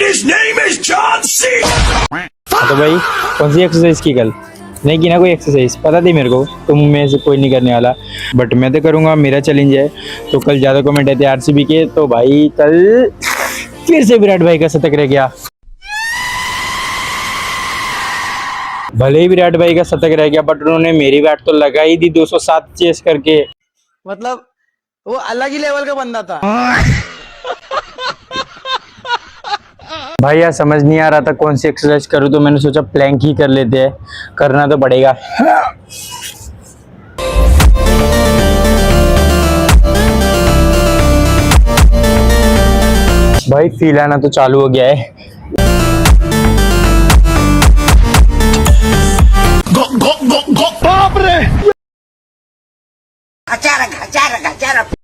His name is John C. तो भाई कौन सी एक्सरसाइज की कल नहीं की ना कोई एक्सरसाइज पता थी मेरे को तुम में से कोई नहीं करने वाला बट मैं तो करूँगा मेरा चैलेंज है। तो कल ज़्यादा कमेंट आए थे आरसीबी के तो भाई कल फिर से विराट भाई का शतक रह गया। भले ही विराट भाई का शतक रह गया बट उन्होंने मेरी बैट तो लगा ही दी 207 चेस करके। मतलब वो अलग ही लेवल का बंदा था। भाई यार समझ नहीं आ रहा था कौन सी एक्सरसाइज करूँ तो मैंने सोचा प्लैंक ही कर लेते हैं, करना तो पड़ेगा। भाई फील आना तो चालू हो गया है। Baप रे Acara.